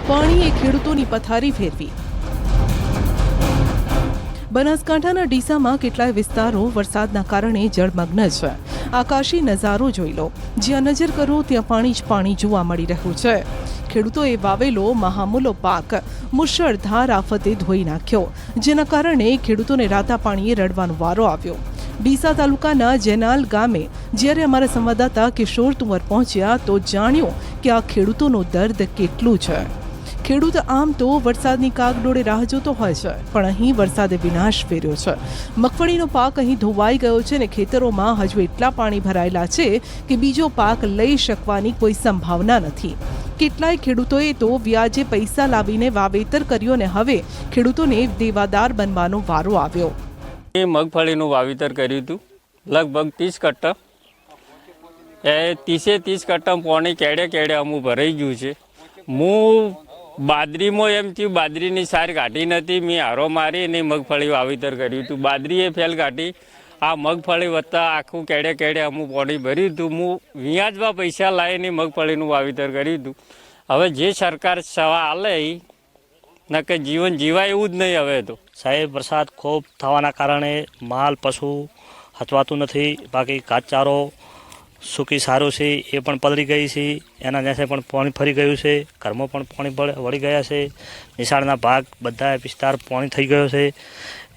પાણીએ ખેડૂતોની પથારી ફેરવી। બનાસકાંઠાના ડીસામાં કેટલાય વિસ્તારો વરસાદના કારણે જળમગ્ન છે। આકાશી નજારો જોઈ લો, જ્યાં નજર કરો ત્યાં પાણી જ પાણી જોવા મળી રહ્યું છે। ખેડૂતોએ વાવેલો મહામૂલો પાક મુશળધાર આફતે ધોઈ નાખ્યો, જેના કારણે ખેડૂતોને રાતા પાણીએ રડવાનો વારો આવ્યો। ડીસા તાલુકાના જેનાલ ગામે જ્યારે અમારા સંવાદદાતા કિશોર તુંવર પહોંચ્યા તો જાણ્યું કે આ ખેડૂતોનું દર્દ કેટલું છે। ખેડૂત આમ તો વરસાદની કાગડોળે રાહ જોતો હોય છે, પણ અહીં વરસાદે વિનાશ ફેર્યો છે। મગફળીનો પાક અહીં ધોવાઈ ગયો છે અને ખેતરોમાં હજુ એટલા પાણી ભરાયેલા છે કે બીજો પાક લઈ શકવાની કોઈ સંભાવના નથી। કેટલાય ખેડૂતોએ તો વ્યાજે પૈસા લાવીને વાવેતર કર્યું અને હવે ખેડૂતોને દેવાદાર બનવાનો વારો આવ્યો। મગફળીનું વાવેતર કર્યું હતું, લગભગ 30 કટ્ટા। એ 30 કટ્ટા પાણી કેડે અમુક ભરાઈ ગયું છે। હું બાદરીમાં એમ થયું, બાદરીની સાર કાઢી નથી, મેં હારો મારી અને મગફળી વાવેતર કર્યું હતું। બાદરીએ ફેલ કાઢી, આ મગફળી વત્તા આખું કેડે અમુક પાણી ભર્યું હતું। હું વ્યાજમાં પૈસા લાવીને મગફળીનું વાવેતર કર્યું હતું। હવે જે સરકાર સવા આલે નકે જીવન જીવાય એવું જ નહીં। હવે તો સાહેબ વરસાદ ખૂબ થવાના કારણે માલ પશુ હચવાતું નથી, બાકી ઘાસચારો સૂકી સારું છે એ પણ પલળી ગઈ છે, એના નીચે પણ પાણી ફરી ગયું છે, ઘરમાં પણ પાણી વળી ગયા છે, નિશાળના ભાગ બધા વિસ્તાર પાણી થઈ ગયો છે।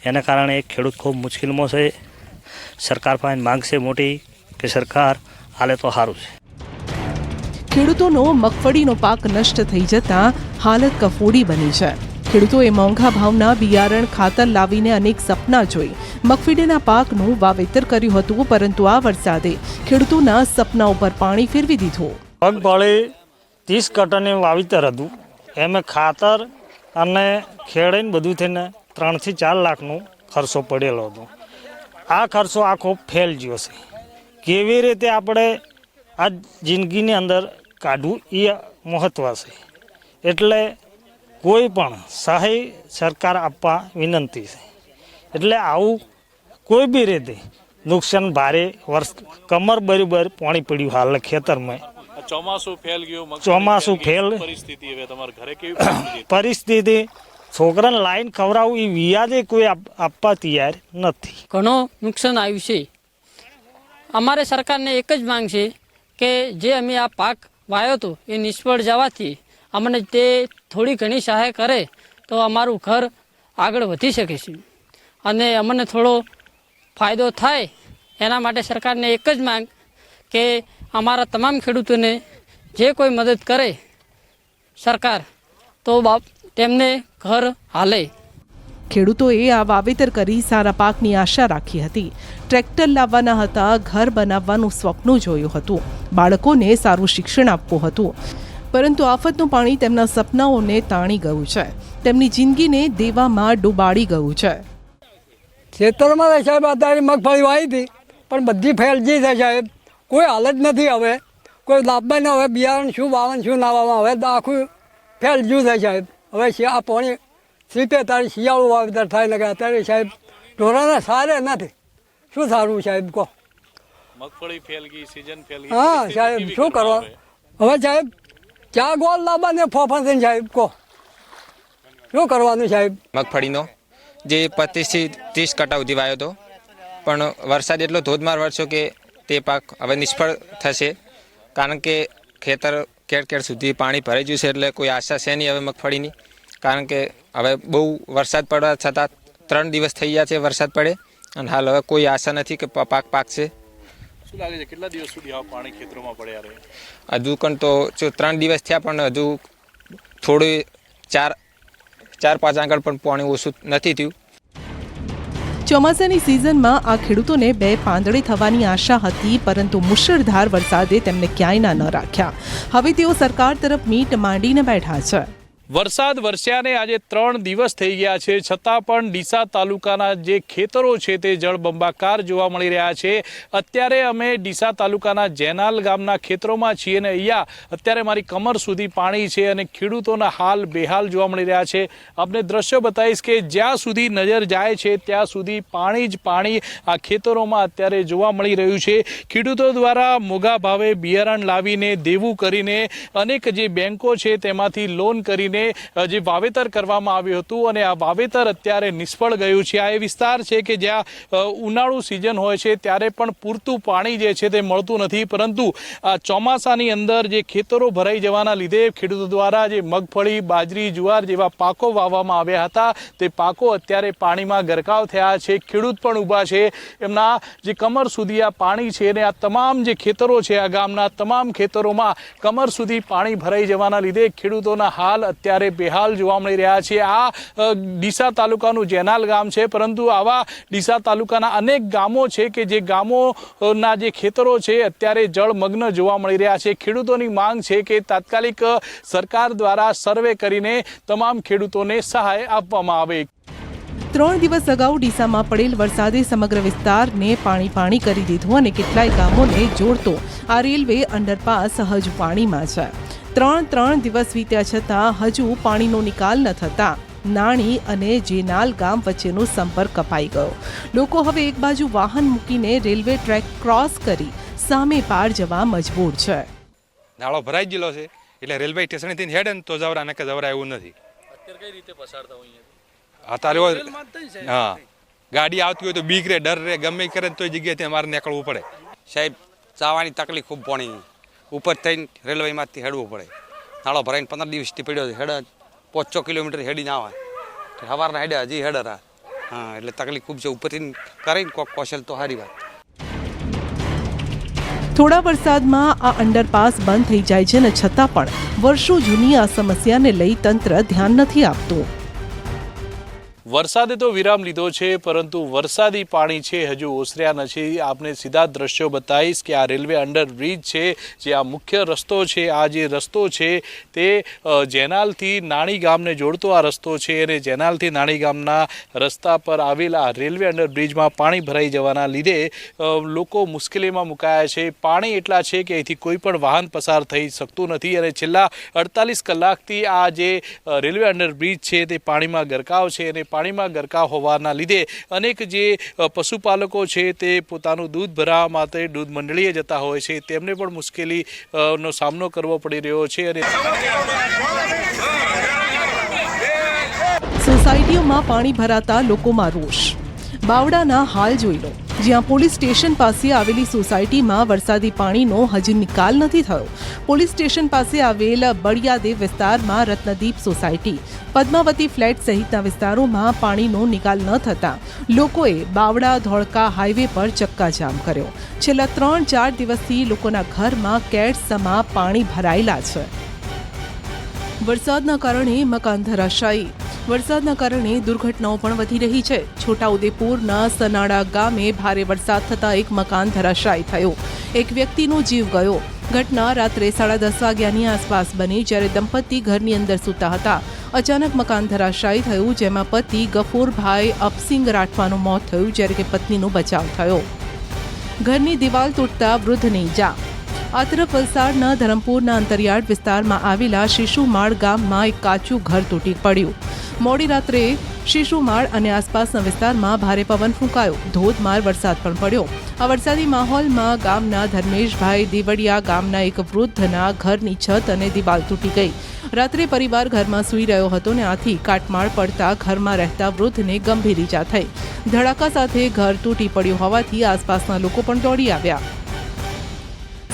એના કારણે ખેડૂત ખૂબ મુશ્કેલીમાં છે। સરકાર પાસે માંગ છે મોટી કે સરકાર હાલે તો સારું છે। ખેડૂતોનો મગફળીનો પાક નષ્ટ થઈ જતા હાલત કફોડી બની છે। ખેડૂતોએ મોંઘા ભાવના બિયારણ ખાતર લાવીને અનેક સપના જોઈ મગફળીના પાકનું વાવેતર કર્યું હતું, પરંતુ આ વરસાદે ખેડૂતોના સપના ઉપર પાણી ફેરવી દીધું। મગફળી 30 કટ્ટાનું વાવેતર હતું, એમાં ખાતર અને ખેડીને બધું થઈને 3 થી 4 લાખનો ખર્ચો પડેલો હતો। આ ખર્ચો આખો ફેલ ગયો છે। કેવી રીતે આપણે આ જિંદગીની અંદર કાઢવું એ મહત્વ છે, એટલે કોઈ પણ સહાય સરકાર આપવા વિનંતી છે। એટલે આવું કોઈ બી રીતે નુકસાન ભારે વર્ષ કમર બરાબર પાણી પડ્યું હાલ ખેતરમાં। ચોમાસું ફેલ પરિસ્થિતિ છોકરાને લાઈન ખવડાવવું એ વ્યાજે કોઈ આપવા તૈયાર નથી। ઘણો નુકસાન આવ્યું છે। અમારે સરકારને એક જ માંગ છે કે જે અમે આ પાક વાવ્યો હતો એ નિષ્ફળ જવાથી અમને તે થોડી ઘણી સહાય કરે તો અમારું ઘર આગળ વધી શકે છે અને અમને થોડો ફાયદો થાય। એના માટે સરકારને એક જ માંગ કે અમારા તમામ ખેડૂતોને જે કોઈ મદદ કરે સરકાર તો તેમને ઘર હાલે। ખેડૂતોએ આ વાવેતર કરી સારા પાકની આશા રાખી હતી। ટ્રેક્ટર લાવવાના હતા, ઘર બનાવવાનું સ્વપ્ન જોયું હતું, બાળકોને સારું શિક્ષણ આપવું હતું, પરંતુ આફતનું પાણી તેમના સપનાઓને તાણી ગયું છે, તેમની જિંદગીને દેવામાં ડૂબાડી ગયું છે। ખેતરમાં સાહેબ અત્યારે મગફળી વાવી હતી, પણ બધી ફેલજી છે સાહેબ, કોઈ હાલત નથી। હવે કોઈ લાભમાં ન હવે બિયારણ શું વાવન શું ના વાવવા, હવે આખું ફેલજ્યું છે સાહેબ। હવે આ પાણી સીપે તારે શિયાળું વાવેતર થાય ને અત્યારે સાહેબ ઢોરાના સારે નથી, શું સારું સાહેબ કહો? મગફળી ફેલ ગઈ, સીઝન ફેલ ગઈ। હા સાહેબ શું કરવા હવે સાહેબ? ચા ગોળ લાવવા ને ફોફા થઈને સાહેબ કહો શું કરવાનું સાહેબ? મગફળીનો જે 25 થી 30 કટ્ટા સુધી વાવ્યો હતો, પણ વરસાદ એટલો ધોધમાર વરસ્યો કે તે પાક હવે નિષ્ફળ થશે, કારણ કે ખેતર કેડ સુધી પાણી ભરાઈ ગયું છે। એટલે કોઈ આશા છે નહીં હવે મગફળીની, કારણ કે હવે બહુ વરસાદ પડવા છતાં 3 દિવસ થઈ ગયા છે વરસાદ પડે, અને હાલ હવે કોઈ આશા નથી કે પાક પાકશે। શું લાગે છે કેટલા દિવસ સુધી આ પાણી ખેતરોમાં પડ્યા રહે? હજુ પણ તો 3 દિવસ થયા, પણ હજુ થોડું 4-5 આંગળ પણ પાણી ઓછું નથી થયું। ચોમાસાની સિઝનમાં આ ખેડૂતોને 2 પાંદડે થવાની આશા હતી, પરંતુ મુશળધાર વરસાદે તેમને ક્યાંય ન રાખ્યા। હવે તેઓ સરકાર તરફ મીટ માંડીને બેઠા છે। વરસાદ વરસ્યાને આજે 3 દિવસ થઈ ગયા છે, છતાં પણ ડીસા તાલુકાના જે ખેતરો છે તે જળબંબાકાર જોવા મળી રહ્યા છે। અત્યારે અમે ડીસા તાલુકાના જેનાલ ગામના ખેતરોમાં છીએ અને અહીંયા અત્યારે મારી કમર સુધી પાણી છે અને ખેડૂતોના હાલ બેહાલ જોવા મળી રહ્યા છે। આપને દ્રશ્ય બતાવીશ કે જ્યાં સુધી નજર જાય છે ત્યાં સુધી પાણી જ પાણી આ ખેતરોમાં અત્યારે જોવા મળી રહ્યું છે। ખેડૂતો દ્વારા મોંઘા ભાવે બિયારણ લાવીને દેવું કરીને અનેક જે બેંકો છે તેમાંથી લોન કરીને કરીને જે વાવેતર કરવામાં આવ્યું હતું અને આ વાવેતર અત્યારે નિષ્ફળ ગયું છે। આ એ વિસ્તાર છે કે જ્યાં ઉનાળુ સિઝન હોય છે ત્યારે પણ પૂરતું પાણી જે છે તે મળતું નથી, પરંતુ આ ચોમાસાની અંદર જે ખેતરો ભરાઈ જવાના લીધે ખેડૂતો દ્વારા જે મગફળી, બાજરી, જુવાર જેવા પાકો વાવવામાં આવ્યા હતા તે પાકો અત્યારે પાણીમાં ગરકાવ થયા છે। ખેડૂત પણ ઊભા છે, એમના જે કમર સુધી આ પાણી છે અને આ તમામ જે ખેતરો છે, આ ગામના તમામ ખેતરોમાં કમર સુધી પાણી ભરાઈ જવાના લીધે ખેડૂતોના હાલ અત્યારે બેહાલ જોવા મળી રહ્યા છે। આ ડીસા તાલુકાનું જેનાલ ગામ છે, પરંતુ આવા ડીસા તાલુકાના અનેક ગામો છે કે જે ગામોના જે ખેતરો છે અત્યારે જળમગ્ન જોવા મળી રહ્યા છે। ખેડૂતોની માંગ છે કે તાત્કાલિક સરકાર દ્વારા સર્વે કરીને તમામ ખેડૂતોને સહાય આપવામાં આવે। 3 દિવસ અગાઉ ડીસામાં પડેલ વરસાદે સમગ્ર વિસ્તારને પાણી કરી દીધું અને કેટલાય ગામોને જોડતો આ રેલવે અંડરપાસ હજુ પાણીમાં છે। ત્રણ દિવસ વીત્યા છતાં હજુ પાણીનો નિકાલ ન થતા નાણી અને જેનાલ ગામ વચ્ચેનો સંપર્ક કપાઈ ગયો। લોકો હવે એક બાજુ વાહન મૂકીને રેલવે ટ્રેક ક્રોસ કરી સામે પાર જવા મજબૂર છે। નાળો ભરાઈ ગયેલો છે એટલે રેલવે સ્ટેશનથી હેડે ને તો જવરા નકે જવરા એવું નથી। અત્યારે કઈ રીતે પસાર થવું અહીંયા? અત્યારે હા, ગાડી આવતી હોય તો બીક રે, ડર રે, ગમે કરે તો જગ્યાએથી અમારે નીકળવું પડે। સાહેબ, ચાવાની તકલીફ ખૂબ પાણી ઉપર થઈને રેલવેમાંથી હેડવું પડે। નાળો ભરાઈને 15 દિવસથી પડ્યો છે, હેડ 500 કિલોમીટર હેડી ના આવે, સવારના હેડે હજી હેડે હા, એટલે તકલીફ ખૂબ છે। ઉપરથી કરીને કોક કૌશલ તો સારી વાત। થોડા વરસાદમાં આ અંડરપાસ બંધ થઈ જાય છે ને છતાં પણ વર્ષો જૂની આ સમસ્યાને લઈ તંત્ર ધ્યાન નથી આપતું। વરસાદે તો વિરામ લીધો છે, પરંતુ વરસાદી પાણી છે હજુ ઓસર્યા નથી। આપને સીધા દ્રશ્યો બતાવીશ કે આ રેલવે અંડરબ્રિજ છે, જે આ મુખ્ય રસ્તો છે, આ જે રસ્તો છે તે જેનાલથી નાણી ગામને જોડતો આ રસ્તો છે અને જેનાલથી નાણી ગામના રસ્તા પર આવેલા રેલવે અંડરબ્રિજમાં પાણી ભરાઈ જવાના લીધે લોકો મુશ્કેલીમાં મુકાયા છે। પાણી એટલા છે કે અહીંથી કોઈ પણ વાહન પસાર થઈ શકતું નથી અને છેલ્લા 48 કલાકથી આ જે રેલવે અંડરબ્રિજ છે તે પાણીમાં ગરકાવ છે અને પાણીમાં ગરકાવ હોવાના લીધે અનેક જે પશુપાલકો છે તે પોતાનું દૂધ ભરાવવા માટે દૂધ મંડળીએ જતા હોય છે, તેમને પણ મુશ્કેલીનો સામનો કરવો પડી રહ્યો છે। અને સોસાયટીઓમાં પાણી ભરાતા લોકોમાં રોષ। બાવડાના હાલ જોઈ લો, જ્યાં પોલીસ સ્ટેશન પાસે આવેલી સોસાયટીમાં વરસાદી પાણીનો હજી નિકાલ નથી થયો। પોલીસ સ્ટેશન પાસે આવેલ બળિયાદેવ વિસ્તારમાં રત્નદીપ સોસાયટી, પદ્માવતી ફ્લેટ સહિતના વિસ્તારોમાં પાણીનો નિકાલ ન થતા લોકોએ બાવડા ધોળકા હાઈવે પર ચક્કાજામ કર્યો। છેલ્લા 3-4 દિવસથી લોકોના ઘરમાં કેડસમાં પાણી ભરાયેલા છે। વરસાદના કારણે મકાન ધરાશાયી। વરસાદના કારણે દુર્ઘટનાઓ પણ વધી રહી છે। છોટાઉદેપુરના સનાડા ગામે ભારે વરસાદ થતાં એક મકાન ધરાશાયી થયું, એક વ્યક્તિનો જીવ ગયો। ઘટના રાત્રે 10:30 વાગ્યાની આસપાસ બની, જ્યારે દંપતી ઘરની અંદર સૂતા હતા। અચાનક મકાન ધરાશાયી થયું, જેમાં પતિ ગફુરભાઈ અપસિંગ રાઠવાનું મોત થયું, જ્યારે કે પત્નીનો બચાવ થયો। ઘરની દિવાલ તૂટતા વૃદ્ધને ઈજા। આ તરફ વલસાડના ધરમપુરના અંતરિયાળ વિસ્તારમાં આવેલા શિશુમાળ ગામમાં એક કાચું ઘર તૂટી પડ્યું। મોડી રાત્રે શિશુમાળ અને આસપાસના વિસ્તારમાં ભારે પવન ફૂંકાયો, ધોધમાર વરસાદ પણ પડ્યો। આ વરસાદી માહોલમાં ગામના ધર્મેશભાઈ દેવડિયા ગામના એક વૃદ્ધના ઘરની છત અને દિવાલ તૂટી ગઈ। રાત્રે પરિવાર ઘરમાં સૂઈ રહ્યો હતો ને આથી કાટમાળ પડતા ઘરમાં રહેતા વૃદ્ધને ગંભીર ઈજા થઈ। ધડાકા સાથે ઘર તૂટી પડ્યું હોવાથી આસપાસના લોકો પણ દોડી આવ્યા।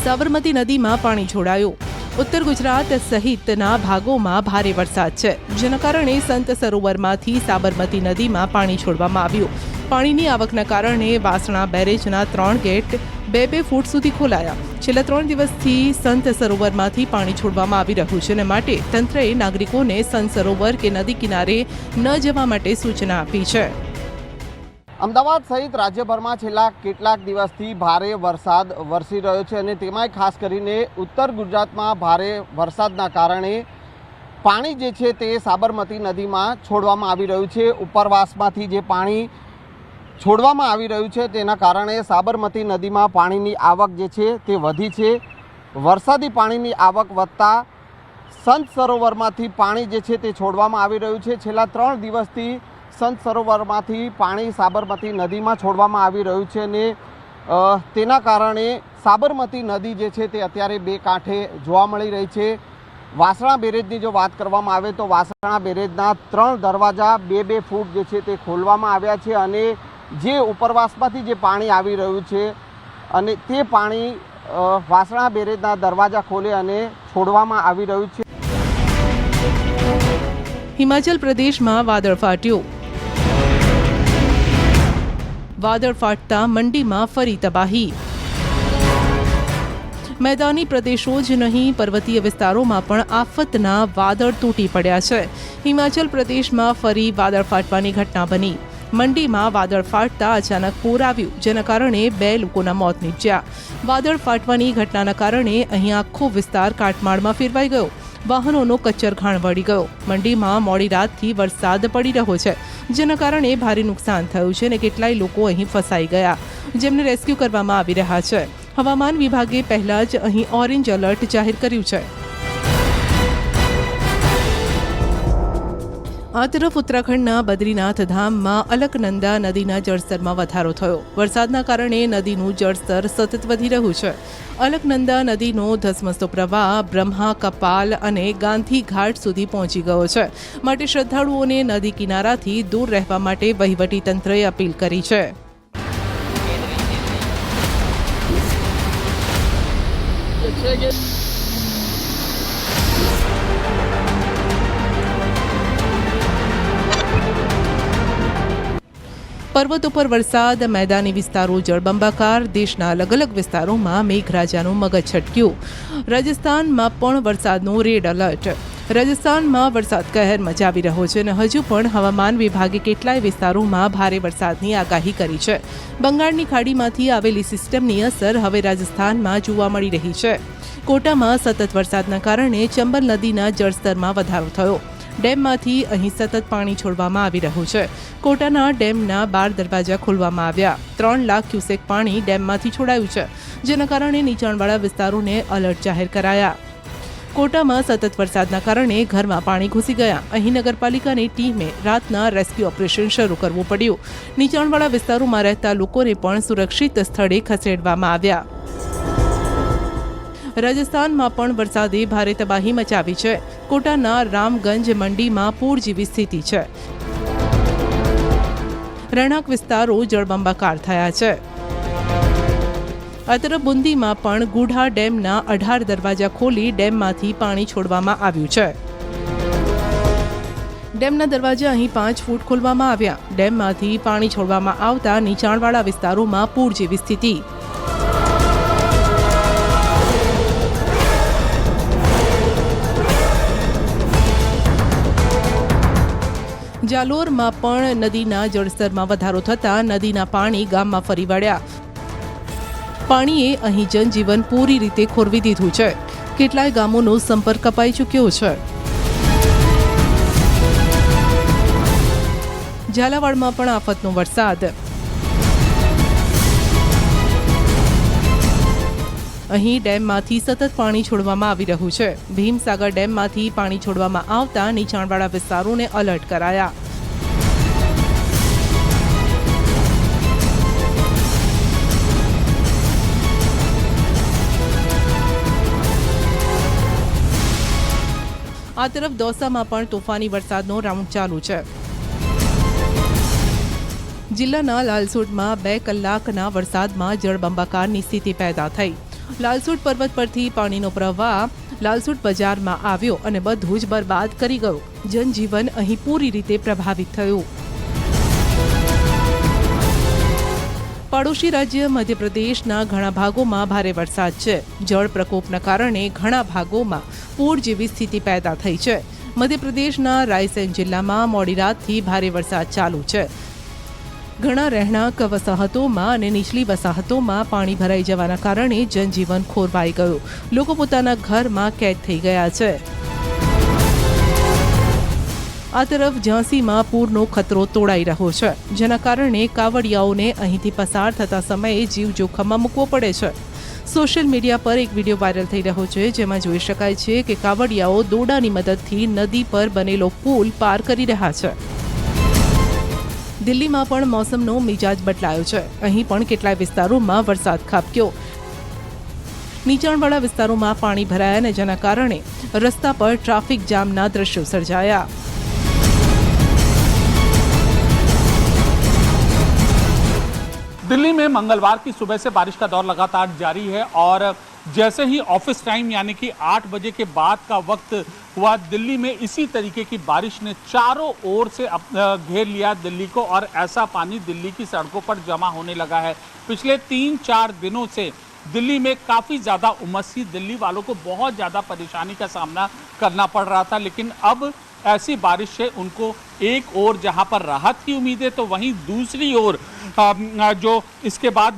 સાબરમતી નદીમાં પાણી છોડાયું। ઉત્તર ગુજરાત સહિતના ભાગોમાં ભારે વરસાદ છે, જેના કારણે સંત સરોવરમાંથી સાબરમતી નદીમાં પાણી છોડવામાં આવ્યું। પાણીની આવકના કારણે વાસણા બેરેજના 3 ગેટ 2-2 ફૂટ સુધી ખોલાયા। છેલ્લા 3 દિવસથી સંત સરોવરમાંથી પાણી છોડવામાં આવી રહ્યું છે અને માટે તંત્રએ નાગરિકોને સંત સરોવર કે નદી કિનારે ન જવા માટે સૂચના આપી છે। અમદાવાદ સહિત રાજ્યભરમાં છેલ્લા કેટલાક દિવસથી ભારે વરસાદ વરસી રહ્યો છે અને તેમાંય ખાસ કરીને ઉત્તર ગુજરાતમાં ભારે વરસાદના કારણે પાણી જે છે તે સાબરમતી નદીમાં છોડવામાં આવી રહ્યું છે। ઉપરવાસમાંથી જે પાણી છોડવામાં આવી રહ્યું છે તેના કારણે સાબરમતી નદીમાં પાણીની આવક જે છે તે વધી છે। વરસાદી પાણીની આવક વધતા સંત સરોવરમાંથી પાણી જે છે તે છોડવામાં આવી રહ્યું છે। છેલ્લા 3 દિવસથી સંત સરોવરમાંથી પાણી સાબરમતી નદીમાં છોડવામાં આવી રહ્યું છે અને તેના કારણે સાબરમતી નદી જે છે તે અત્યારે બે કાંઠે જોવા મળી રહી છે। વાસણા બેરેજની જો વાત કરવામાં આવે તો વાસણા બેરેજના 3 દરવાજા 2-2 ફૂટ જે છે તે ખોલવામાં આવ્યા છે અને જે ઉપરવાસમાંથી જે પાણી આવી રહ્યું છે અને તે પાણી વાસણા બેરેજના દરવાજા ખોલે અને છોડવામાં આવી રહ્યું છે. હિમાચલ પ્રદેશમાં વાદળ ફાટ્યું. વાદળ ફાટતા મંડીમાં ફરી તબાહી. मैदानी प्रदेशों ज नहीं पर्वतीय विस्तारों में आफतना वादळ तूटी पड़ा है. हिमाचल प्रदेश में फरी वादळ फाटवानी घटना बनी. मंडी में वादळ फाटता अचानक पूर आव्યું, जेना कारणे 2 लोकोना मोत निपज्या. वादळ फाटवानी घटनाना कारणे અહીં આખો વિસ્તાર કાટમાળમાં ફેરવાઈ ગયો. વાહનોનો કચ્ચરઘાણ વળી ગયો. મંડીમાં મોડી રાતથી વરસાદ પડી રહ્યો છે, જેના કારણે ભારે નુકસાન થયું છે અને કેટલાય લોકો અહીં ફસાઈ ગયા, જેમને રેસ્ક્યુ કરવામાં આવી રહ્યા છે. હવામાન વિભાગે પહેલા જ અહીં ઓરેન્જ એલર્ટ જાહેર કર્યું છે. આ તરફ ઉત્તરાખંડના બદ્રીનાથ ધામમાં અલકનંદા નદીના જળસ્તરમાં વધારો થયો. વરસાદના કારણે નદીનું જળસ્તર સતત વધી રહ્યું છે. અલકનંદા નદીનો ધસમસતો પ્રવાહ બ્રહ્મા, કપાલ અને ગાંધી ઘાટ સુધી પહોંચી ગયો છે. માટે શ્રદ્ધાળુઓને નદી કિનારાથી દૂર રહેવા માટે વહીવટીતંત્રએ અપીલ કરી છે. પર્વતો પર વરસાદ, મેદાની વિસ્તારો જળબંબાકાર. દેશના અલગ અલગ વિસ્તારોમાં મેઘરાજાનું મગજ છટક્યું. રાજસ્થાનમાં પણ વરસાદનું રેડ એલર્ટ. રાજસ્થાનમાં વરસાદ કહેર મચાવી રહ્યો છે અને હજુ પણ હવામાન વિભાગે કેટલાય વિસ્તારોમાં ભારે વરસાદની આગાહી કરી છે. બંગાળની ખાડીમાંથી આવેલી સિસ્ટમની અસર હવે રાજસ્થાનમાં જોવા મળી રહી છે. કોટામાં સતત વરસાદના કારણે ચંબલ નદીના જળસ્તરમાં વધારો થયો. ડેમમાંથી અહીં સતત પાણી છોડવામાં આવી રહ્યું છે. કોટાના ડેમના 12 દરવાજા ખોલવામાં આવ્યા. 3 લાખ ક્યુસેક પાણી ડેમમાંથી છોડાયું છે, જેના કારણે નીચાણવાળા વિસ્તારોને એલર્ટ જાહેર કરાયા. કોટામાં સતત વરસાદના કારણે ઘરમાં પાણી ઘૂસી ગયા. અહીં નગરપાલિકાની ટીમે રાતના રેસ્ક્યુ ઓપરેશન શરૂ કરવું પડ્યું. નીચાણવાળા વિસ્તારોમાં રહેતા લોકોને પણ સુરક્ષિત સ્થળે ખસેડવામાં આવ્યા. રાજસ્થાનમાં પણ વરસાદે ભારે તબાહી મચાવી છે. કોટાના રામગંજ મંડીમાં પૂર જેવી સ્થિતિ છે. રહેણાંક વિસ્તારો જળબંબાકાર થયા છે. આ તરફ બુંદીમાં પણ ગુઢા ડેમના 18 દરવાજા ખોલી ડેમમાંથી પાણી છોડવામાં આવ્યું છે. ડેમના દરવાજા અહીં 5 ફૂટ ખોલવામાં આવ્યા. ડેમમાંથી પાણી છોડવામાં આવતા નીચાણવાળા વિસ્તારોમાં પૂર જેવી સ્થિતિ. જાલોરમાં પણ નદીના જળસ્તરમાં વધારો થતાં નદીના પાણી ગામમાં ફરી વળ્યા. પાણીએ અહીં જનજીવન પૂરી રીતે ખોરવી દીધું છે. કેટલાય ગામોનો સંપર્ક કપાઈ ચૂક્યો છે. ઝાલાવાડમાં પણ આફતનો વરસાદ. અહીં ડેમમાંથી સતત પાણી છોડવામાં આવી રહ્યું છે. ભીમસાગર ડેમમાંથી પાણી છોડવામાં આવતા નીચાણવાળા વિસ્તારોને એલર્ટ કરાયા. આ તરફ દોસામાં પણ તોફાની વરસાદનો રાઉન્ડ ચાલુ છે. જિલ્લાના લાલસોટમાં 2 કલાકના વરસાદમાં જળબંબાકારની સ્થિતિ પેદા થઈ. લાલસોટ પર્વત પરથી પાણીનો પ્રવાહ લાલસોટ બજારમાં આવ્યો અને બધું જ બરબાદ કરી ગયું. જનજીવન અહીં પૂરી રીતે પ્રભાવિત થયું. પડોશી રાજ્ય મધ્યપ્રદેશના ઘણા ભાગોમાં ભારે વરસાદ છે. જળ પ્રકોપના કારણે ઘણા ભાગોમાં પૂર જેવી સ્થિતિ પેદા થઈ છે. મધ્યપ્રદેશના રાયસેન જિલ્લામાં મોડી રાતથી ભારે વરસાદ ચાલુ છે. ઘણા રહેણાંક વસાહતોમાં અને નીચલી વસાહતોમાં પાણી ભરાઈ જવાના કારણે જનજીવન ખોરવાઈ ગયું. લોકો પોતાના ઘરમાં કેદ થઈ ગયા છે. આ તરફ ઝાંસીમાં પૂરનો ખતરો તોડાઈ રહ્યો છે, જેના કારણે કાવડિયાઓને અહીંથી પસાર થતા સમયે જીવ જોખમમાં મૂકવો પડે છે. સોશિયલ મીડિયા પર એક વિડીયો વાયરલ થઈ રહ્યો છે, જેમાં જોઈ શકાય છે કે કાવડિયાઓ દોરડાની મદદથી નદી પર બનેલો પુલ પાર કરી રહ્યા છે. દિલ્હીમાં પણ મોસમનો મિજાજ બદલાયો છે. અહીં પણ કેટલાય વિસ્તારોમાં વરસાદ ખાબક્યો. નીચાણવાળા વિસ્તારોમાં પાણી ભરાયા અને જેના કારણે રસ્તા પર ટ્રાફિક જામના દ્રશ્યો સર્જાયા। दिल्ली में मंगलवार की सुबह से बारिश का दौर लगातार जारी है और जैसे ही ऑफिस टाइम यानी कि 8 बजे के बाद का वक्त हुआ, दिल्ली में इसी तरीके की बारिश ने चारों ओर से घेर लिया दिल्ली को और ऐसा पानी दिल्ली की सड़कों पर जमा होने लगा है। पिछले 3-4 दिनों से दिल्ली में काफ़ी ज़्यादा उमस थी, दिल्ली वालों को बहुत ज़्यादा परेशानी का सामना करना पड़ रहा था, लेकिन अब ऐसी बारिश से उनको एक ओर जहां पर राहत की उम्मीद है तो वहीं दूसरी ओर जो इसके बाद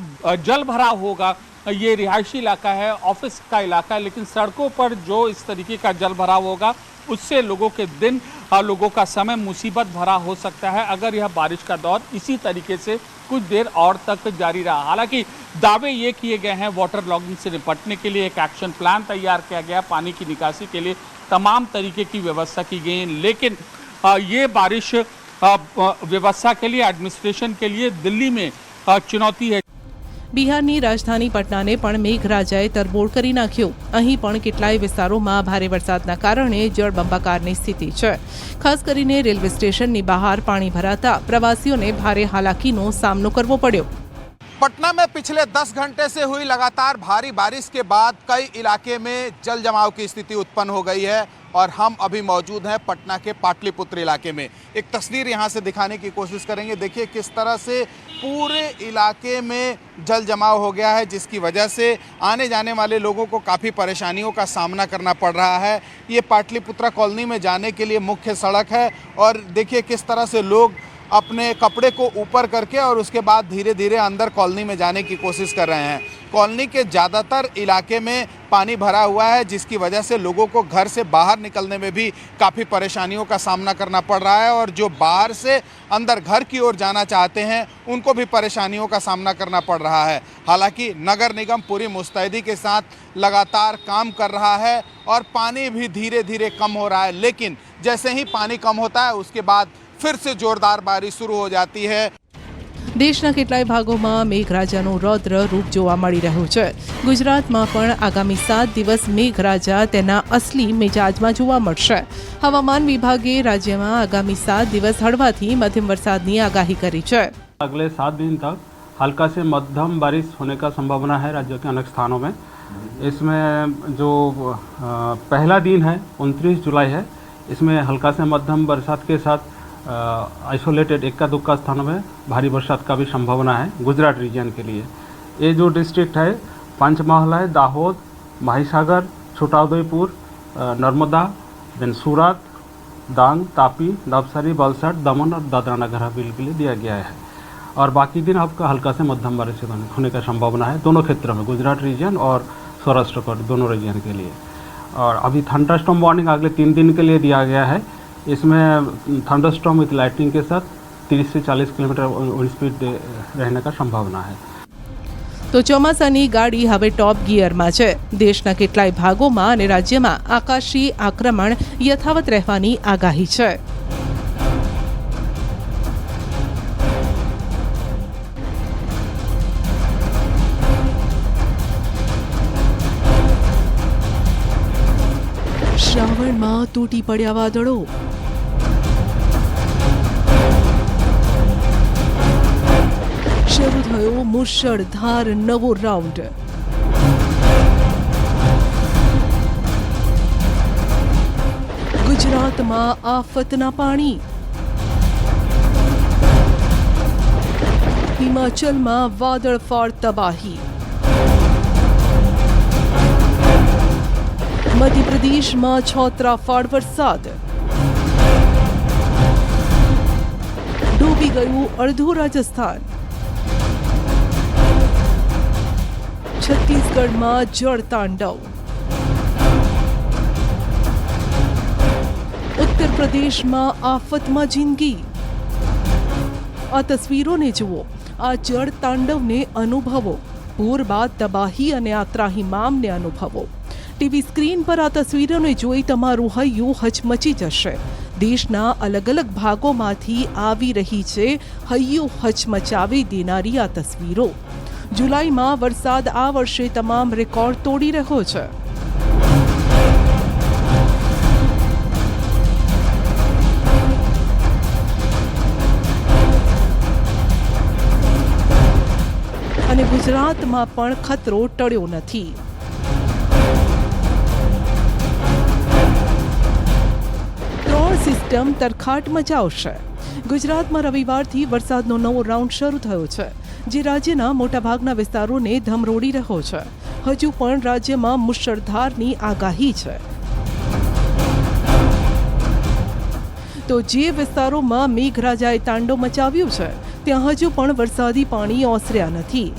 जल भराव होगा। ये रिहायशी इलाका है, ऑफिस का इलाका है, लेकिन सड़कों पर जो इस तरीके का जल भराव होगा उससे लोगों के दिन, लोगों का समय मुसीबत भरा हो सकता है अगर यह बारिश का दौर इसी तरीके से कुछ देर और तक जारी रहा। हालांकि दावे ये किए गए हैं, वाटर लॉगिंग से निपटने के लिए एक एक्शन प्लान तैयार किया गया, पानी की निकासी के लिए तमाम तरीके की व्यवस्था की गई, लेकिन ये बारिश व्यवस्था के लिए, एडमिनिस्ट्रेशन के लिए दिल्ली में चुनौती है। બિહારની રાજધાની પટનાને પણ મેઘરાજાએ તરબોળ કરી નાખ્યું। અહીં પણ કેટલાય વિસ્તારોમાં ભારે વરસાદના કારણે જળબંબાકારની સ્થિતિ છે। ખાસ કરીને રેલવે સ્ટેશનની બહાર પાણી ભરાતા પ્રવાસીઓને ભારે હાલાકીનો સામનો કરવો પડ્યો। पटना में पिछले 10 घंटे से हुई लगातार भारी बारिश के बाद कई इलाके में जल जमाव की स्थिति उत्पन्न हो गई है और हम अभी मौजूद हैं पटना के पाटलिपुत्र इलाके में। एक तस्वीर यहां से दिखाने की कोशिश करेंगे। देखिए किस तरह से पूरे इलाके में जल जमाव हो गया है, जिसकी वजह से आने जाने वाले लोगों को काफ़ी परेशानियों का सामना करना पड़ रहा है। ये पाटलिपुत्रा कॉलोनी में जाने के लिए मुख्य सड़क है और देखिए किस तरह से लोग अपने कपड़े को ऊपर करके और उसके बाद धीरे धीरे अंदर कॉलोनी में जाने की कोशिश कर रहे हैं। कॉलोनी के ज़्यादातर इलाके में पानी भरा हुआ है, जिसकी वजह से लोगों को घर से बाहर निकलने में भी काफ़ी परेशानियों का सामना करना पड़ रहा है और जो बाहर से अंदर घर की ओर जाना चाहते हैं उनको भी परेशानियों का सामना करना पड़ रहा है। हालांकि नगर निगम पूरी मुस्तैदी के साथ लगातार काम कर रहा है और पानी भी धीरे धीरे कम हो रहा है, लेकिन जैसे ही पानी कम होता है उसके बाद फिर से जोरदार बारिश शुरू हो जाती है। દેશના કેટલાય ભાગોમાં મેઘરાજાનું રૌદ્ર રૂપ જોવા મળી રહ્યું છે। ગુજરાતમાં પણ આગામી 7 દિવસ મેઘરાજા તેના અસલી મિજાજમાં જોવા મળશે। હવામાન વિભાગે રાજ્યમાં આગામી 7 દિવસ હળવાથી મધ્યમ વરસાદની આગાહી કરી છે। अगले 7 दिन तक हल्का से मध्यम बारिश होने का संभावना है राज्य के अनेक स्थानों में। इसमें जो पहला दिन है 29 जुलाई है, इसमें हल्का से मध्यम बरसात के साथ आइसोलेटेड इक्का दुक्का स्थानों में भारी बरसात का भी संभावना है गुजरात रीजन के लिए। ये जो डिस्ट्रिक्ट है पंचमहल है, दाहोद, माहीसागर, छोटाउदेपुर, नर्मदा, देन सूरत, डांग, तापी, नवसारी, वलसाड, दमन और दादरा नगर हवेली के लिए दिया गया है और बाकी दिन आपका हल्का से मध्यम बारिश होने का संभावना है दोनों क्षेत्रों में, गुजरात रीजन और सौराष्ट्र का दोनों रीजन के लिए। और अभी थंडरस्टॉर्म वार्निंग अगले 3 दिन के लिए दिया गया है। इसमें थंडरस्टॉर्म विथ लाइटनिंग के साथ 30 से 40 किलोमीटर विंड स्पीड रहने का संभावना है। તો ચોમાસાની ગાડી હવે ટોપ ગિયરમાં છે। દેશના કેટલાય ભાગોમાં અને રાજ્યમાં આકાશી આક્રમણ યથાવત રહેવાની આગાહી છે। શ્રાવણમાં તૂટી પડ્યા વાદળો, શરૂ થયો મુશળધાર નવો રાઉન્ડ। ગુજરાતમાં આફતના પાણી, હિમાચલમાં વાદળફાળ તબાહી, મધ્યપ્રદેશમાં છોતરાફાળ વરસાદ, ડૂબી ગયું અડધું રાજસ્થાન, છત્તીસગઢમાં જળ તાંડવ, ઉત્તર પ્રદેશમાં આફતમાં જિંદગી। આ તસવીરોને જુઓ, આ જળ તાંડવને અનુભવો, પૂર બાદ તબાહી અને આ ત્રાહિમામને અનુભવો। ટીવી સ્ક્રીન પર આ તસવીરોને જોઈ તમારું હૈયું હચમચી જશે। દેશના અલગ અલગ ભાગોમાંથી આવી રહી છે હૈયું હચમચાવી દેનારી આ તસવીરો। જુલાઈમાં વરસાદ આ વર્ષે તમામ રેકોર્ડ તોડી રહ્યો છે. અને ગુજરાતમાં પણ ખતરો ટળ્યો નથી. ત્રણ સિસ્ટમ તરખાટ મચાવશે. ગુજરાતમાં રવિવારથી વરસાદનો નવો રાઉન્ડ શરૂ થયો છે, જે રાજ્યના મોટાભાગના વિસ્તારોને ધમરોડી રહ્યો છે. હજુ પણ રાજ્યમાં મુશળધારની આગાહી છે. તો જે વિસ્તારોમાં મેઘરાજાએ તાંડવ મચાવ્યું છે ત્યાં હજુ પણ વરસાદી પાણી ઓસર્યા નથી.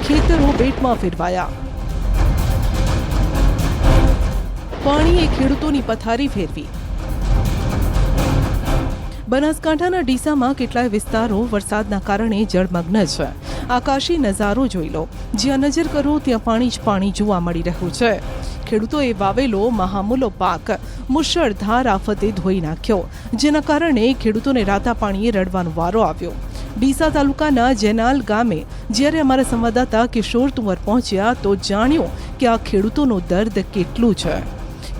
ખેતરો બેટમાં ફેરવાયા. પાણીએ ખેડૂતોની પથારી ફેરવી. બનાસકાંઠાના ડીસામાં કેટલાય વિસ્તારો વરસાદના કારણે જળમગ્ન છે. આકાશી નજારો જોઈ લો. જ્યાં નજર કરો ત્યાં પાણી જ પાણી જોવા મળી રહ્યું છે. ખેડૂતોએ વાવેલો મહામૂલો પાક મુશળધાર આફતે ધોઈ નાખ્યો, જેના કારણે ખેડૂતોને રાતા પાણીએ રડવાનો વારો આવ્યો. ડીસા તાલુકાના જેનાલ ગામે જ્યારે અમારા સંવાદદાતા કિશોર તુંવર પહોંચ્યા તો જાણ્યું કે આ ખેડૂતોનું દર્દ કેટલું છે.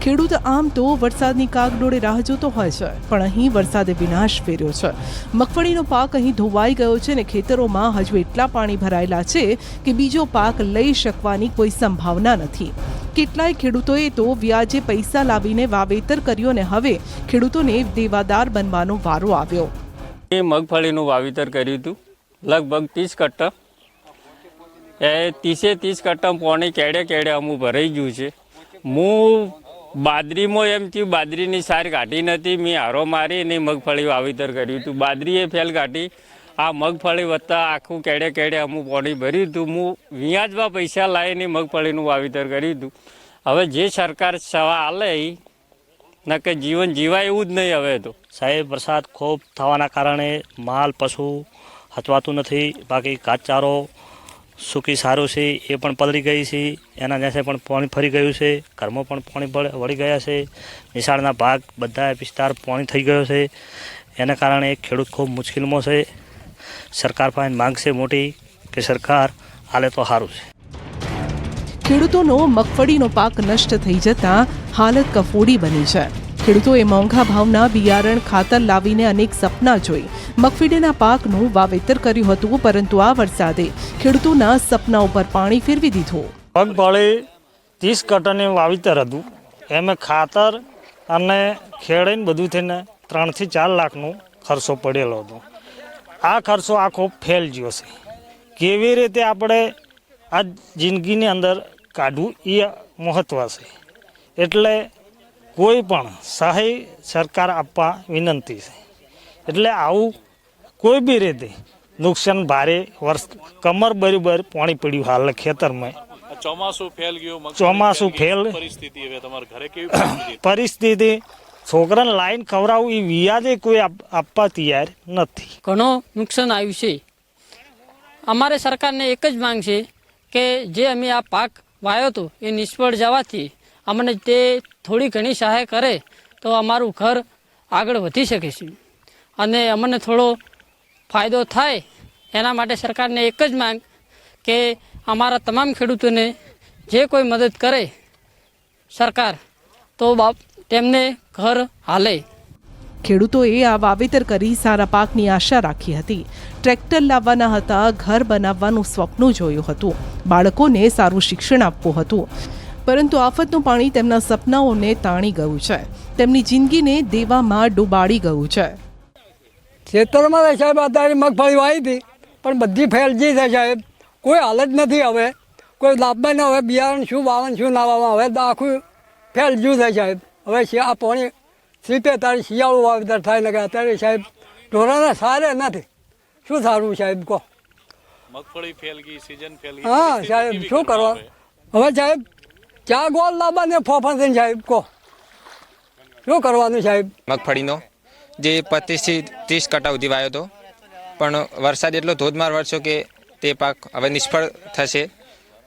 ખેડૂત આમ તો વરસાદની કાગડોળે રાહ જોતો હોય છે, પણ અહીં વરસાદે વિનાશ ફેર્યો છે. મગફળીનો પાક અહીં ધોવાઈ ગયો છે અને ખેતરોમાં હજુ એટલા પાણી ભરાયેલા છે કે બીજો પાક લઈ શકવાની કોઈ સંભાવના નથી. કેટલાય ખેડૂતોએ તો વ્યાજે પૈસા લાવીને વાવેતર કર્યું અને હવે ખેડૂતોને દેવાદાર બનવાનો વારો આવ્યો. એ મગફળીનું વાવેતર કર્યું હતું, લગભગ 30 કટ્ટા. એ 30 કટ્ટા પાણી કેડે અમુક ભરાઈ ગયું છે. હું બાદરીમાં એમ થયું, બાદરીની સાર કાઢી નથી, મેં હારો મારી અને મગફળી વાવેતર કર્યું હતું. બાદરીએ ફેલ કાઢી, આ મગફળી વત્તા આખું કેડે અમુક પાણી ભર્યું હતું. હું વ્યાજમાં પૈસા લાવીને મગફળીનું વાવેતર કર્યું હતું. હવે જે સરકાર સવા આલે નકે જીવન જીવાય એવું જ નહીં. હવે તો સાહેબ વરસાદ ખૂબ થવાના કારણે માલ પશુ હચવાતું નથી. બાકી ઘાસચારો સૂકી સારું છે એ પણ પલળી ગઈ છે. એના નેસે પણ પાણી ફરી ગયું છે. ઘરમાં પણ પાણી વળી ગયા છે. નિશાળના ભાગ બધા વિસ્તાર પાણી થઈ ગયો છે. એના કારણે ખેડૂત ખૂબ મુશ્કેલમાં છે. સરકાર પાસે માંગ છે મોટી કે સરકાર હાલે તો સારું છે. ખેડૂતોનો મગફળીનો પાક નષ્ટ થઈ જતા હાલત કફોડી બની છે. ખેડૂતોએ મોંઘા ભાવના બિયારણ ખાતર લાવીને અનેક સપના જોઈ મગફળીના પાકનું વાવેતર કર્યું હતું, પરંતુ આ વરસાદે ખેડૂતોના સપના ઉપર પાણી ફેરવી દીધું. મગફળી 30 કટ્ટાનું વાવેતર હતું. એમાં ખાતર અને ખેડીને બધું થઈને 3 થી 4 લાખનો ખર્ચો પડેલો હતો. આ ખર્ચો આખો ફેલ ગયો છે. કેવી રીતે આપણે આ જિંદગીની અંદર કાઢવું એ મહત્વ છે. એટલે કોઈ પણ સહાય સરકાર આપવા વિનંતી છે. એટલે આવું કોઈ બી રીતે નુકસાન ભારે વર્ષ કમર બરાબર પાણી પડ્યું હાલ ખેતરમાં. ચોમાસું ફેલ ગયું, ચોમાસું ફેલ પરિસ્થિતિ. હવે તમારા ઘરે કેવી પરિસ્થિતિ છોકરાને લાઈન ખવડાવવું એ વ્યાજે કોઈ આપવા તૈયાર નથી. ઘણો નુકસાન આવ્યું છે. અમારે સરકારને એક જ માંગ છે કે જે અમે આ પાક વાવ્યો હતો એ નિષ્ફળ જવાથી અમને તે થોડી ઘણી સહાય કરે તો અમારું ઘર આગળ વધી શકે છે અને અમને થોડો ફાયદો થાય. એના માટે સરકારને એક જ માંગ કે અમારા તમામ ખેડૂતોને જે કોઈ મદદ કરે સરકાર તો તેમને ઘર હાલે. ખેડૂતોએ આ વાવેતર કરી સારા પાકની આશા રાખી હતી. ટ્રેક્ટર લાવવાના હતા, ઘર બનાવવાનું સ્વપ્ન જોયું હતું, બાળકોને સારું શિક્ષણ આપવું હતું, પરંતુ આફતનું પાણી તેમના સપનાઓને તાણી ગયું છે. તેમની જિંદગીને દેવામાં ડૂબાડી ગયું છે. ખેતરમાં સાહેબ અત્યારે મગફળી વાવી હતી, પણ બધી ફેલજી છે સાહેબ. કોઈ હાલત નથી. હવે કોઈ લાભમાં ન હવે બિયારણ શું વાવન શું ના વાવવા, હવે આખું ફેલજ્યું છે સાહેબ. હવે આ પાણી સીપે તારે શિયાળું વાવેતર થાય ને કે અત્યારે સાહેબ ઢોરાના સારે નથી. શું સારું સાહેબ કહો? મગફળી ફેલ ગઈ, સીઝન ફેલ ગઈ. હા સાહેબ શું કરવા? હવે સાહેબ ચા ગોળ લાવવા ને ફોફા થઈને સાહેબ કહો શું કરવાનું સાહેબ? મગફળીનો જે 25 થી 30 કટ્ટા સુધી વાવ્યો હતો, પણ વરસાદ એટલો ધોધમાર વરસ્યો કે તે પાક હવે નિષ્ફળ થશે.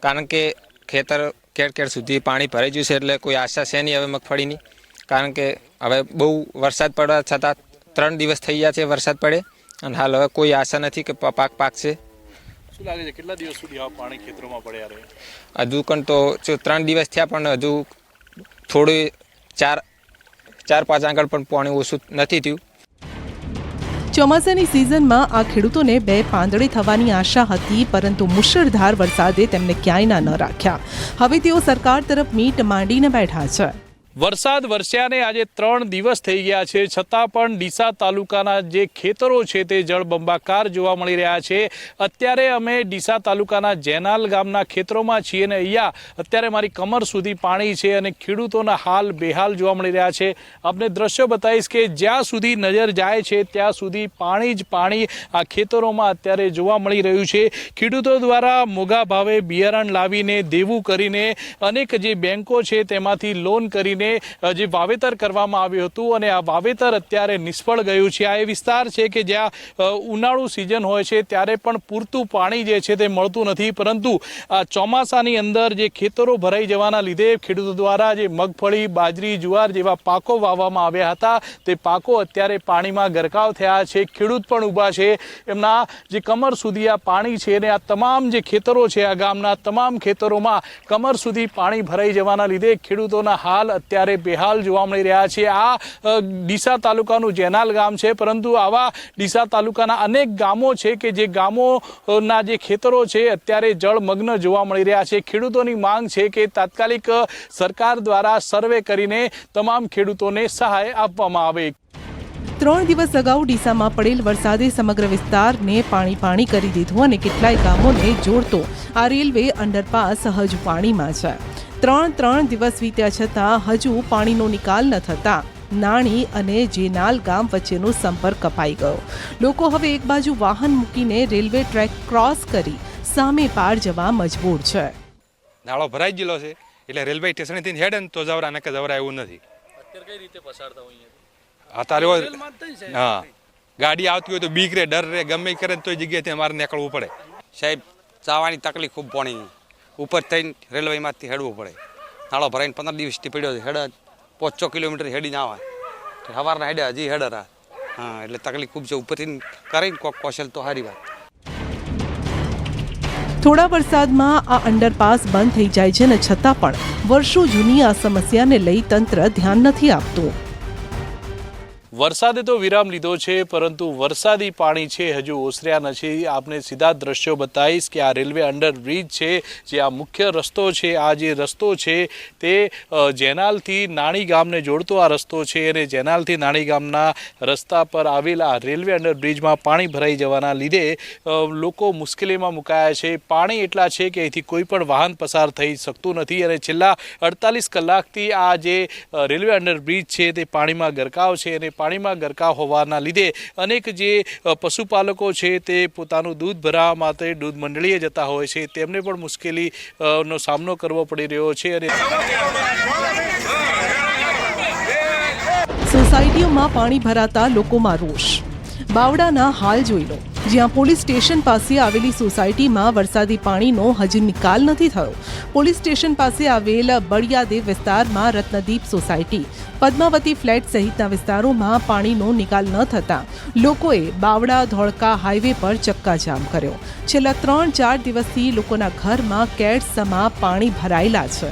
કારણ કે ખેતર કેડ સુધી પાણી ભરાઈ ગયું છે. એટલે કોઈ આશા છે નહીં હવે મગફળીની. કારણ કે હવે બહુ વરસાદ પડવા છતાં 3 દિવસ થઈ ગયા છે વરસાદ પડે અને હાલ હવે કોઈ આશા નથી કે પાક પાકશે. શું લાગે છે કેટલા દિવસ સુધી આ પાણી ખેતરોમાં પડ્યા રહે? હજુ પણ તો 3 દિવસ થયા પણ હજુ થોડું 4-5 આંગળ પણ પાણી ઓછું નથી થયું. ચોમાસાની સિઝનમાં આ ખેડૂતોને 2 પાંદડે થવાની આશા હતી, પરંતુ મુશળધાર વરસાદે તેમને ક્યાંય ન રાખ્યા. હવે તેઓ સરકાર તરફ મીટ માંડીને બેઠા છે. વરસાદ વરસ્યાને આજે 3 દિવસ થઈ ગયા છે, છતાં પણ ડીસા તાલુકાના જે ખેતરો છે તે જળબંબાકાર જોવા મળી રહ્યા છે. અત્યારે અમે ડીસા તાલુકાના જેનાલ ગામના ખેતરોમાં છીએ અને અહીંયા અત્યારે મારી કમર સુધી પાણી છે અને ખેડૂતોના હાલ બેહાલ જોવા મળી રહ્યા છે. આપને દ્રશ્યો બતાવીશ કે જ્યાં સુધી નજર જાય છે ત્યાં સુધી પાણી જ પાણી આ ખેતરોમાં અત્યારે જોવા મળી રહ્યું છે. ખેડૂતો દ્વારા મોંઘા ભાવે બિયારણ લાવીને દેવું કરીને અનેક જે બેંકો છે તેમાંથી લોન કરીને જે વાવેતર કરવામાં આવ્યું હતું અને આ વાવેતર અત્યારે નિષ્ફળ ગયું છે. આ એ વિસ્તાર છે કે જ્યાં ઉનાળુ સિઝન હોય છે ત્યારે પણ પૂરતું પાણી જે છે તે મળતું નથી, પરંતુ આ ચોમાસાની અંદર જે ખેતરો ભરાઈ જવાના લીધે ખેડૂતો દ્વારા જે મગફળી, બાજરી, જુવાર જેવા પાકો વાવવામાં આવ્યા હતા તે પાકો અત્યારે પાણીમાં ગરકાવ થયા છે. ખેડૂત પણ ઊભા છે, એમના જે કમર સુધી આ પાણી છે અને આ તમામ જે ખેતરો છે આ ગામના તમામ ખેતરોમાં કમર સુધી પાણી ભરાઈ જવાના લીધે ખેડૂતોના હાલ અત્યારે બેહાલ જોવા મળી રહ્યા છે. આ ડીસા તાલુકાનું જેનાલ ગામ છે, પરંતુ આવા ડીસા તાલુકાના અનેક ગામો છે કે જે ગામોના જે ખેતરો છે અત્યારે જળમગ્ન જોવા મળી રહ્યા છે. ખેડૂતોની માંગ છે કે તાત્કાલિક સરકાર દ્વારા સર્વે કરીને તમામ ખેડૂતોને સહાય આપવામાં આવે. 3 દિવસ અગાઉ ડીસામાં પડેલ વરસાદે સમગ્ર વિસ્તારને પાણી કરી દીધું અને કેટલાય ગામોને જોડતો આ રેલવે અંડરપાસ હજુ પાણીમાં છે. 3 દિવસ વીત્યા છતાં હજુ પાણીનો નિકાલ ન થતા નાણી અને જેનાલ ગામ વચ્ચેનો સંપર્ક કપાઈ ગયો. લોકો હવે એક બાજુ વાહન મૂકીને રેલવે ટ્રેક ક્રોસ કરી સામે પાર જવા મજબૂર છે. નાળો ભરાઈ ગયેલો છે એટલે રેલવે સ્ટેશનથી હેડે ને તો જવરા નકે જવરા એવું નથી. અત્યારે કઈ રીતે પસાર થવું અહીંયા? અત્યારે હા, ગાડી આવતી હોય તો બીક રે, ડર રે, ગમે કરે તો જગ્યાએથી અમારે નીકળવું પડે. સાહેબ ચાવાની તકલીફ ખૂબ પાણીની, ઉપર થઈને રેલવેમાંથી હેડવું પડે. નાળો ભરાઈને 15 દિવસથી પડ્યો છે, હેડ 500 કિલોમીટર હેડીને આવે, સવારના હેડે હજી હેડ રાત. હા, એટલે તકલીફ ખૂબ છે. ઉપરથી કરીને કોક કૌશલ તો સારી વાત. થોડા વરસાદમાં આ અંડરપાસ બંધ થઈ જાય છે ને છતાં પણ વર્ષો જૂની આ સમસ્યાને લઈ તંત્ર ધ્યાન નથી આપતું. વરસાદે તો વિરામ લીધો છે, પરંતુ વરસાદી પાણી છે હજુ ઓસર્યા નથી. આપને સીધા દ્રશ્યો બતાવીશ કે આ રેલવે અંડરબ્રિજ છે, જે આ મુખ્ય રસ્તો છે. આ જે રસ્તો છે તે જેનાલથી નાણી ગામને જોડતો આ રસ્તો છે અને જેનાલથી નાણી ગામના રસ્તા પર આવેલા રેલવે અંડરબ્રિજમાં પાણી ભરાઈ જવાના લીધે લોકો મુશ્કેલીમાં મુકાયા છે. પાણી એટલા છે કે અહીંથી કોઈ પણ વાહન પસાર થઈ શકતું નથી અને છેલ્લા 48 કલાકથી આ જે રેલવે અંડરબ્રિજ છે તે પાણીમાં ગરકાવ છે અને પાણીમાં ગરકાવ હોવાના લીધે અનેક જે પશુપાલકો છે તે પોતાનું દૂધ ભરાવવા માટે દૂધ મંડળીએ જતા હોય છે, તેમને પણ મુશ્કેલીનો સામનો કરવો પડી રહ્યો છે. અને સોસાયટીઓમાં પાણી ભરાતા લોકોમાં રોષ. બાવડાના હાલ જોઈ લો, જ્યાં પોલીસ સ્ટેશન પાસે આવેલી સોસાયટીમાં વરસાદી પાણીનો હજી નિકાલ નથી થયો. પોલીસ સ્ટેશન પાસે આવેલ બળિયાદેવ વિસ્તારમાં રત્નદીપ સોસાયટી, પદ્માવતી ફ્લેટ સહિતના વિસ્તારોમાં પાણીનો નિકાલ ન થતાં લોકોએ બાવડા ધોળકા હાઈવે પર ચક્કાજામ કર્યો. છેલ્લા 3-4 દિવસથી લોકોના ઘરમાં કેડ સમા પાણી ભરાયેલા છે.